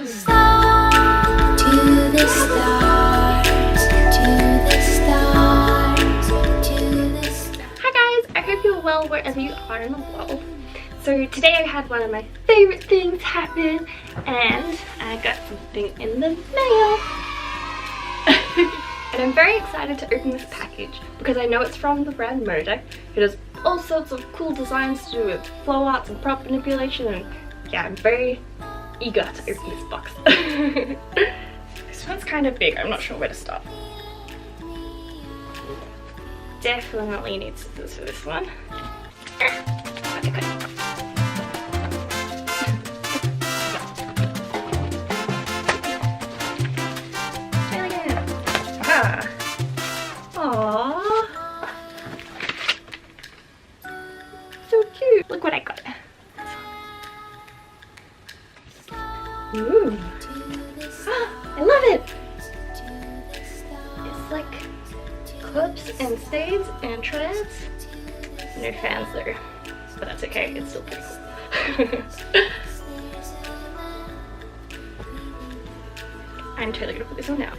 stars, to the stars, to the stars, to the stars. Hi guys, I hope you're well wherever you are in the world. So today I had one of my favorite things happen and I got something in the mail. And I'm very excited to open this package because I know it's from the brand Modek. It has all sorts of cool designs to do with flow arts and prop manipulation, and yeah, I'm very eager to open this box. This one's kind of big, I'm not sure where to start. Definitely need scissors for this one. Okay, good. Aww. So cute. Look what I got. Ooh. I love it. It's like clips and stays and treads. No fans though, but that's okay. It's still pretty cool. I'm totally gonna put this on now.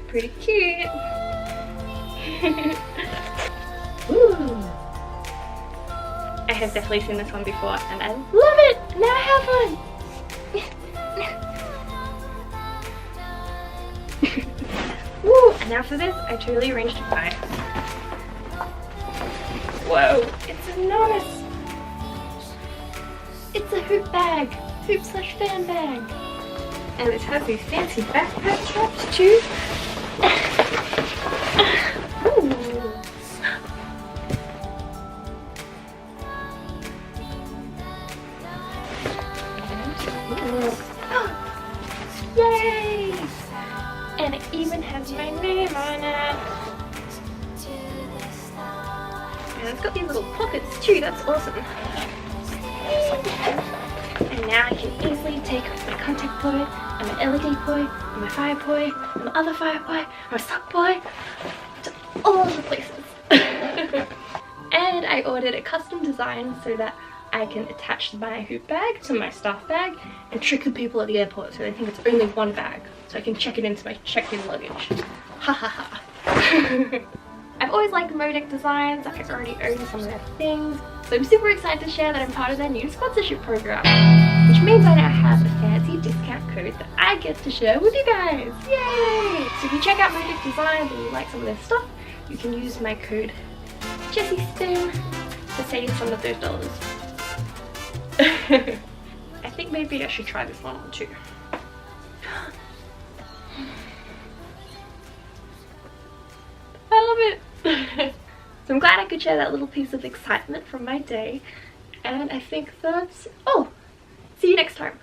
Pretty cute. Ooh. I have definitely seen this one before and I love it! Now I have one! Woo! And now for this, I totally arranged to buy. Whoa! It's enormous! It's a hoop bag! Hoop/fan bag! And it has these fancy backpack straps too. Yay! And it even has my name on it. And it's got these little pockets too, that's awesome. And now I can easily take my contact boy, and my LED boy, and my fire boy, and my other fire boy, and my sock boy, to all the places. And I ordered a custom design so that I can attach my hoop bag to my staff bag and trick the people at the airport so they think it's only one bag, so I can check it into my check-in luggage. Ha ha ha. I've always liked Modek designs, like I already own some of their things, so I'm super excited to share that I'm part of their new sponsorship program, which means I now have a fancy discount code that I get to share with you guys. Yay! So if you check out Modek designs and you like some of their stuff, you can use my code Jessy to save some of those dollars. I think maybe I should try this one on too. I love it! So I'm glad I could share that little piece of excitement from my day. And I think that's... oh! See you next time!